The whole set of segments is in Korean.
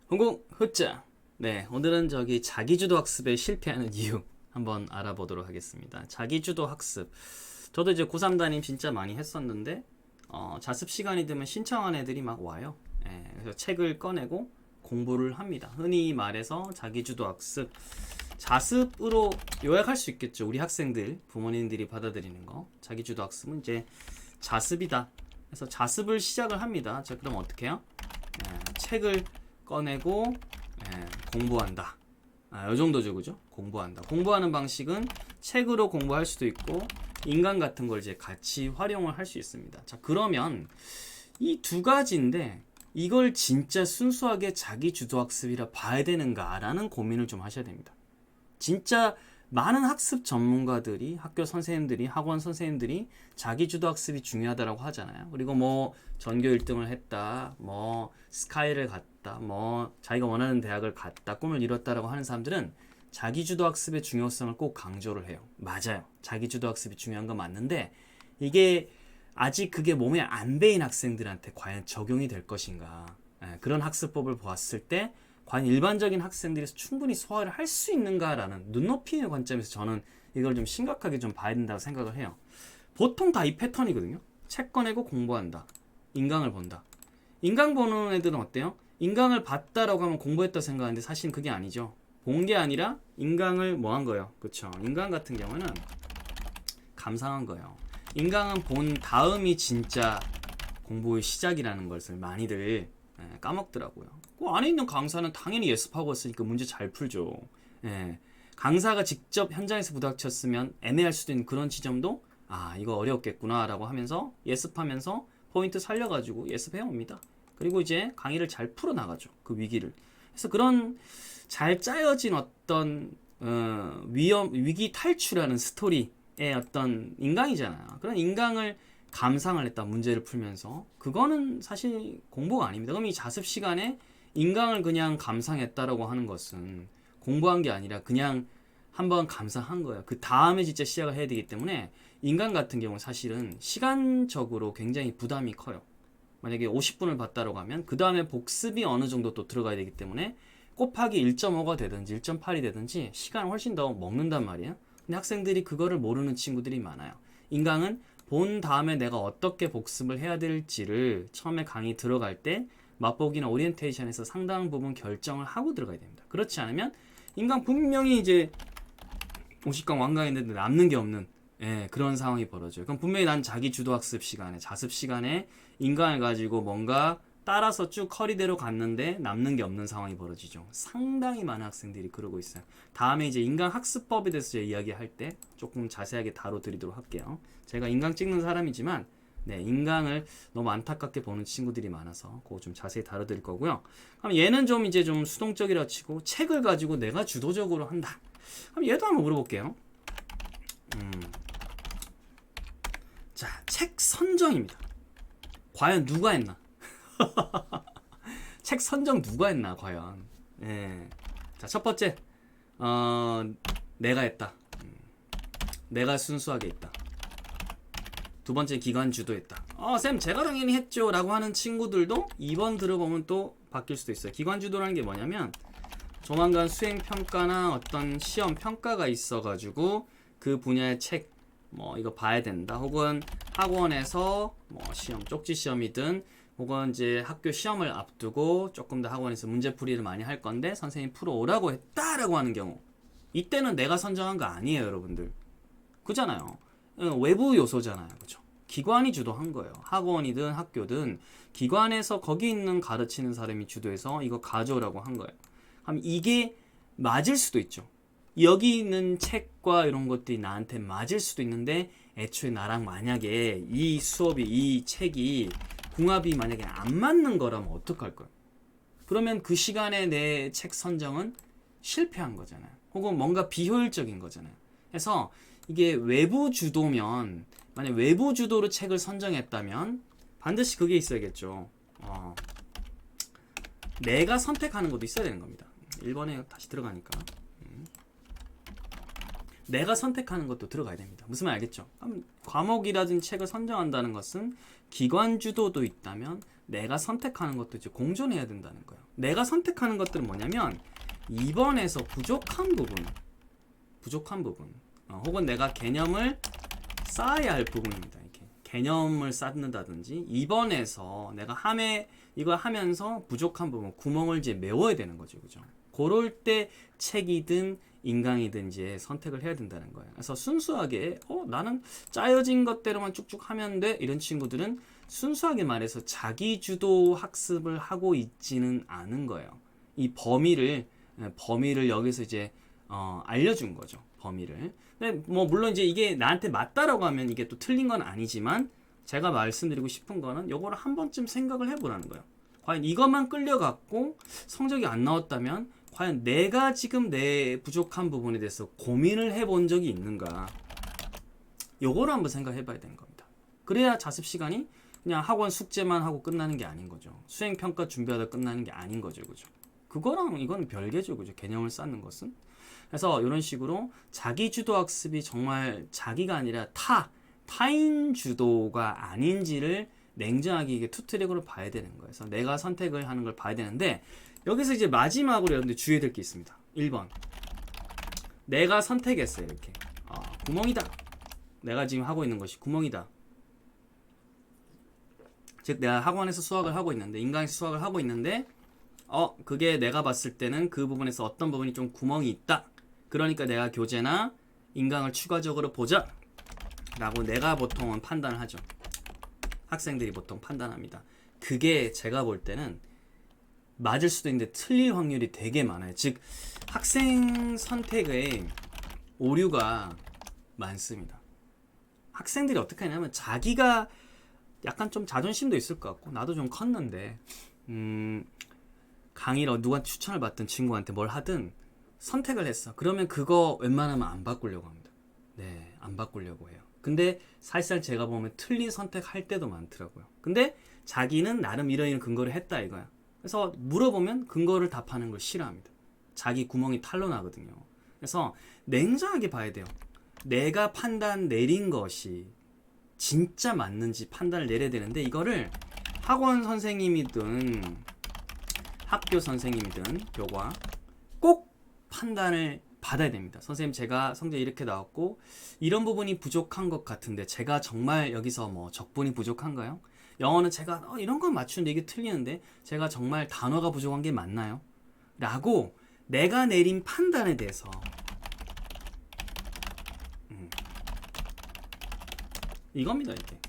홍콩 후짜. 네, 오늘은 자기주도 학습에 실패하는 이유 한번 알아보도록 하겠습니다. 자기주도 학습. 저도 이제 고3 담임 진짜 많이 했었는데 자습 시간이 되면 신청한 애들이 막 와요. 그래서 책을 꺼내고 공부를 합니다. 흔히 말해서 자기주도 학습. 자습으로 요약할 수 있겠죠. 우리 학생들, 부모님들이 받아들이는 거. 자기주도 학습은 이제 자습이다. 그래서 자습을 시작을 합니다. 자, 그럼 어떻게 해요? 책을 꺼내고 공부한다. 이 정도죠, 그죠? 공부한다. 공부하는 방식은 책으로 공부할 수도 있고 인강 같은 걸 이제 같이 활용을 할 수 있습니다. 자, 그러면 이 두 가지인데 이걸 진짜 순수하게 자기 주도 학습이라 봐야 되는가라는 고민을 좀 하셔야 됩니다. 진짜 많은 학습 전문가들이, 학교 선생님들이, 학원 선생님들이 자기 주도 학습이 중요하다라고 하잖아요. 그리고 뭐 전교 1등을 했다, 뭐 스카이를 갔다, 뭐 자기가 원하는 대학을 갔다, 꿈을 이뤘다라고 하는 사람들은 자기 주도 학습의 중요성을 꼭 강조를 해요. 맞아요. 자기 주도 학습이 중요한 건 맞는데 이게 아직 그게 몸에 안 배인 학생들한테 과연 적용이 될 것인가. 그런 학습법을 보았을 때 과연 일반적인 학생들이 충분히 소화를 할 수 있는가라는 눈높이의 관점에서 저는 이걸 좀 심각하게 좀 봐야 된다고 생각을 해요. 보통 다 이 패턴이거든요. 책 꺼내고 공부한다. 인강을 본다. 인강 보는 애들은 어때요? 인강을 봤다라고 하면 공부했다 생각하는데 사실 그게 아니죠. 본 게 아니라 인강을 뭐 한 거예요. 그렇죠. 인강 같은 경우는 감상한 거예요. 인강은 본 다음이 진짜 공부의 시작이라는 것을 많이들 까먹더라고요. 그 안에 있는 강사는 당연히 예습하고 왔으니까 문제 잘 풀죠. 강사가 직접 현장에서 부닥쳤으면 애매할 수도 있는 그런 지점도 이거 어려웠겠구나 라고 하면서 예습하면서 포인트 살려가지고 예습해 옵니다. 그리고 이제 강의를 잘 풀어나가죠. 그 위기를. 그래서 그런 잘 짜여진 어떤 위기 탈출하는 스토리의 어떤 인강이잖아요. 그런 인강을 감상을 했다. 문제를 풀면서. 그거는 사실 공부가 아닙니다. 그럼 이 자습 시간에 인강을 그냥 감상했다라고 하는 것은 공부한 게 아니라 그냥 한번 감상한 거예요. 그 다음에 진짜 시작을 해야 되기 때문에 인강 같은 경우는 사실은 시간적으로 굉장히 부담이 커요. 만약에 50분을 봤다라고 하면 그 다음에 복습이 어느 정도 또 들어가야 되기 때문에 곱하기 1.5가 되든지 1.8이 되든지 시간을 훨씬 더 먹는단 말이에요. 근데 학생들이 그거를 모르는 친구들이 많아요. 인강은 본 다음에 내가 어떻게 복습을 해야 될지를 처음에 강의 들어갈 때 맛보기나 오리엔테이션에서 상당 부분 결정을 하고 들어가야 됩니다. 그렇지 않으면 인강 분명히 이제 50강 완강했는데 남는 게 없는 그런 상황이 벌어져요. 그럼 분명히 난 자기 주도 학습 시간에 자습 시간에 인강을 가지고 뭔가 따라서 쭉 커리대로 갔는데 남는 게 없는 상황이 벌어지죠. 상당히 많은 학생들이 그러고 있어요. 다음에 이제 인강 학습법에 대해서 이야기할 때 조금 자세하게 다뤄드리도록 할게요. 제가 인강 찍는 사람이지만 인강을 너무 안타깝게 보는 친구들이 많아서 그거 좀 자세히 다뤄드릴 거고요. 그럼 얘는 좀 이제 좀 수동적이라 치고 책을 가지고 내가 주도적으로 한다. 그럼 얘도 한번 물어볼게요. 자, 책 선정입니다. 과연 누가 했나? 책 선정 누가 했나 과연. 자, 첫 번째 내가 했다. 내가 순수하게 했다. 두 번째 기관 주도했다. 쌤 제가 당연히 했죠 라고 하는 친구들도 2번 들어보면 또 바뀔 수도 있어요. 기관 주도라는 게 뭐냐면 조만간 수행평가나 어떤 시험 평가가 있어가지고 그 분야의 책 뭐 이거 봐야 된다. 혹은 학원에서 뭐 시험 쪽지 시험이든 혹은 이제 학교 시험을 앞두고 조금 더 학원에서 문제풀이를 많이 할 건데 선생님 풀어오라고 했다라고 하는 경우, 이때는 내가 선정한 거 아니에요, 여러분들. 그잖아요. 외부 요소잖아요. 그죠? 기관이 주도한 거예요. 학원이든 학교든 기관에서 거기 있는 가르치는 사람이 주도해서 이거 가져오라고 한 거예요. 그럼 이게 맞을 수도 있죠. 여기 있는 책과 이런 것들이 나한테 맞을 수도 있는데 애초에 나랑 만약에 이 수업이 이 책이 궁합이 만약에 안 맞는 거라면 어떡할 거예요? 그러면 그 시간에 내 책 선정은 실패한 거잖아요. 혹은 뭔가 비효율적인 거잖아요. 그래서 이게 외부 주도면, 만약 외부 주도로 책을 선정했다면 반드시 그게 있어야겠죠. 내가 선택하는 것도 있어야 되는 겁니다. 1번에 다시 들어가니까 내가 선택하는 것도 들어가야 됩니다. 무슨 말 알겠죠? 과목이라든지 책을 선정한다는 것은 기관 주도도 있다면 내가 선택하는 것도 이제 공존해야 된다는 거예요. 내가 선택하는 것들은 뭐냐면 2번에서 부족한 부분, 혹은 내가 개념을 쌓아야 할 부분입니다. 이렇게 개념을 쌓는다든지 2번에서 내가 이걸 하면서 부족한 부분, 구멍을 이제 메워야 되는 거죠, 그죠? 그럴 때 책이든 인강이든 이제 선택을 해야 된다는 거예요. 그래서 순수하게 나는 짜여진 것대로만 쭉쭉 하면 돼, 이런 친구들은 순수하게 말해서 자기주도 학습을 하고 있지는 않은 거예요. 이 범위를 여기서 이제 알려준 거죠. 범위를. 근데 뭐 물론 이제 이게 나한테 맞다라고 하면 이게 또 틀린 건 아니지만, 제가 말씀드리고 싶은 거는 요거를 한 번쯤 생각을 해보라는 거예요. 과연 이것만 끌려갖고 성적이 안 나왔다면 과연 내가 지금 내 부족한 부분에 대해서 고민을 해본 적이 있는가, 요거를 한번 생각해봐야 되는 겁니다. 그래야 자습 시간이 그냥 학원 숙제만 하고 끝나는 게 아닌 거죠. 수행평가 준비하다 끝나는 게 아닌 거죠, 그죠? 그거랑 이건 별개죠, 그죠? 개념을 쌓는 것은. 그래서 이런 식으로 자기주도 학습이 정말 자기가 아니라 타인 주도가 아닌지를 냉정하게 이게 투트랙으로 봐야 되는 거예요. 그래서 내가 선택을 하는 걸 봐야 되는데, 여기서 이제 마지막으로 여러분들 주의해야 될 게 있습니다. 1번. 내가 선택했어요, 이렇게. 구멍이다. 내가 지금 하고 있는 것이 구멍이다. 즉, 내가 학원에서 수학을 하고 있는데, 인강에서 수학을 하고 있는데, 그게 내가 봤을 때는 그 부분에서 어떤 부분이 좀 구멍이 있다. 그러니까 내가 교재나 인강을 추가적으로 보자. 라고 내가 보통은 판단을 하죠. 학생들이 보통 판단합니다. 그게 제가 볼 때는 맞을 수도 있는데 틀릴 확률이 되게 많아요. 즉, 학생 선택에 오류가 많습니다. 학생들이 어떻게 하냐면 자기가 약간 좀 자존심도 있을 것 같고, 나도 좀 컸는데 강의로 누가 추천을 받든 친구한테 뭘 하든 선택을 했어. 그러면 그거 웬만하면 안 바꾸려고 합니다. 네, 안 바꾸려고 해요. 근데 사실상 제가 보면 틀린 선택할 때도 많더라고요. 근데 자기는 나름 이런 근거를 했다 이거야. 그래서 물어보면 근거를 답하는 걸 싫어합니다. 자기 구멍이 탄로 나거든요. 그래서 냉정하게 봐야 돼요. 내가 판단 내린 것이 진짜 맞는지 판단을 내려야 되는데, 이거를 학원 선생님이든 학교 선생님이든 교과 꼭 판단을 받아야 됩니다. 선생님, 제가 성적이 이렇게 나왔고 이런 부분이 부족한 것 같은데 제가 정말 여기서 뭐 적분이 부족한가요? 영어는 제가 이런 건 맞추는데 이게 틀리는데 제가 정말 단어가 부족한 게 맞나요? 라고 내가 내린 판단에 대해서 이겁니다. 이렇게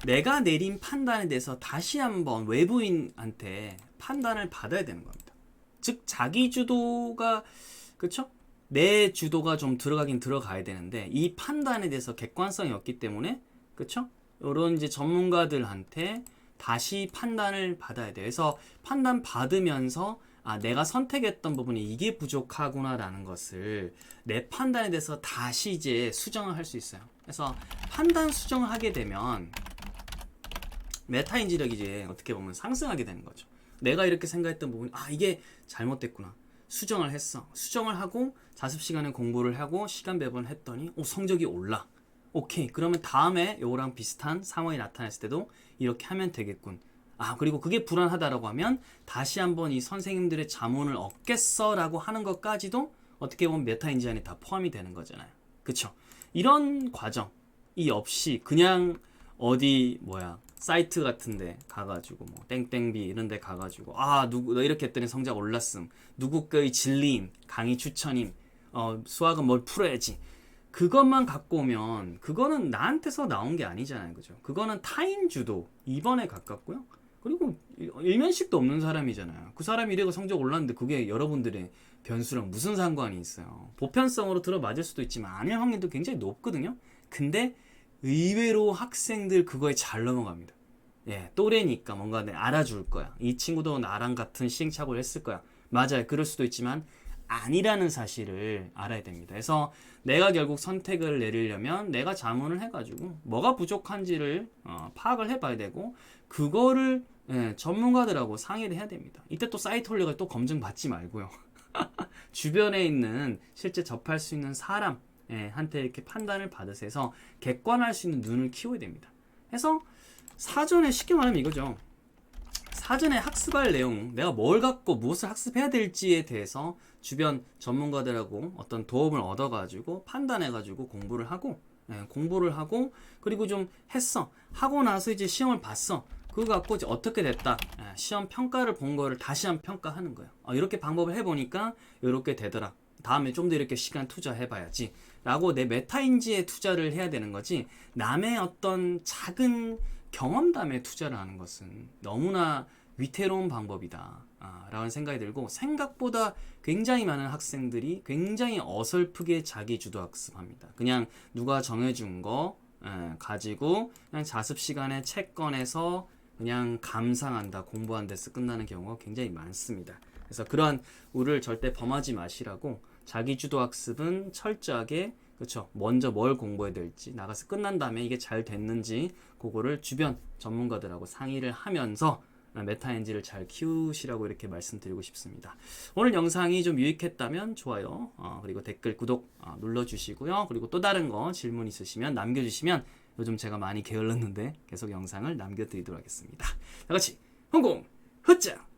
내가 내린 판단에 대해서 다시 한번 외부인한테 판단을 받아야 되는 겁니다. 즉, 자기 주도가, 그쵸? 내 주도가 좀 들어가긴 들어가야 되는데, 이 판단에 대해서 객관성이 없기 때문에, 그쵸? 이런 이제 전문가들한테 다시 판단을 받아야 돼요. 그래서 판단 받으면서 내가 선택했던 부분이 이게 부족하구나라는 것을 내 판단에 대해서 다시 이제 수정을 할 수 있어요. 그래서 판단 수정을 하게 되면 메타인지력이 이제 어떻게 보면 상승하게 되는 거죠. 내가 이렇게 생각했던 부분이 이게 잘못됐구나. 수정을 했어. 수정을 하고 자습 시간에 공부를 하고 시간 배분을 했더니 성적이 올라. 오케이. 그러면 다음에 요거랑 비슷한 상황이 나타났을 때도 이렇게 하면 되겠군. 그리고 그게 불안하다라고 하면 다시 한번 이 선생님들의 자문을 얻겠어 라고 하는 것까지도 어떻게 보면 메타인지 안에 다 포함이 되는 거잖아요. 그쵸? 이런 과정이 없이 그냥 어디 사이트 같은데 가가지고 땡땡비 이런데 가가지고 누구 너 이렇게 했더니 성적 올랐음, 누구 거의 진리임, 강의 추천임, 수학은 뭘 풀어야지, 그것만 갖고 오면 그거는 나한테서 나온 게 아니잖아요, 그죠? 그거는 타인 주도 2번에 가깝고요. 그리고 일면식도 없는 사람이잖아요. 그 사람이 이래가 성적 올랐는데 그게 여러분들의 변수랑 무슨 상관이 있어요? 보편성으로 들어맞을 수도 있지만 아닐 확률도 굉장히 높거든요. 근데 의외로 학생들 그거에 잘 넘어갑니다. 또래니까 뭔가 알아줄 거야. 이 친구도 나랑 같은 시행착오를 했을 거야. 맞아요. 그럴 수도 있지만 아니라는 사실을 알아야 됩니다. 그래서 내가 결국 선택을 내리려면 내가 자문을 해가지고 뭐가 부족한지를 파악을 해봐야 되고, 그거를 전문가들하고 상의를 해야 됩니다. 이때 또 사이트 올려가 또 검증 받지 말고요. 주변에 있는 실제 접할 수 있는 사람, 한테 이렇게 판단을 받으셔서 객관할 수 있는 눈을 키워야 됩니다. 그래서 사전에 쉽게 말하면 이거죠. 사전에 학습할 내용, 내가 뭘 갖고 무엇을 학습해야 될지에 대해서 주변 전문가들하고 어떤 도움을 얻어가지고 판단해가지고 공부를 하고 그리고 좀 했어. 하고 나서 이제 시험을 봤어. 그거 갖고 이제 어떻게 됐다. 시험 평가를 본 거를 다시 한번 평가하는 거예요. 이렇게 방법을 해보니까 이렇게 되더라. 다음에 좀 더 이렇게 시간 투자해봐야지. 라고 내 메타인지에 투자를 해야 되는 거지. 남의 어떤 작은 경험담에 투자를 하는 것은 너무나 위태로운 방법이다. 라는 생각이 들고 생각보다 굉장히 많은 학생들이 굉장히 어설프게 자기주도 학습합니다. 그냥 누가 정해준 거 가지고 그냥 자습 시간에 책 꺼내서 그냥 감상한다, 공부한 데서 끝나는 경우가 굉장히 많습니다. 그래서 그러한 우를 절대 범하지 마시라고 자기주도 학습은 철저하게 그렇죠. 먼저 뭘 공부해야 될지 나가서 끝난 다음에 이게 잘 됐는지 그거를 주변 전문가들하고 상의를 하면서 메타인지를 잘 키우시라고 이렇게 말씀드리고 싶습니다. 오늘 영상이 좀 유익했다면 좋아요, 그리고 댓글, 구독 눌러주시고요. 그리고 또 다른 거 질문 있으시면 남겨주시면 요즘 제가 많이 게을렀는데 계속 영상을 남겨드리도록 하겠습니다. 다 같이 홍콩 헛장!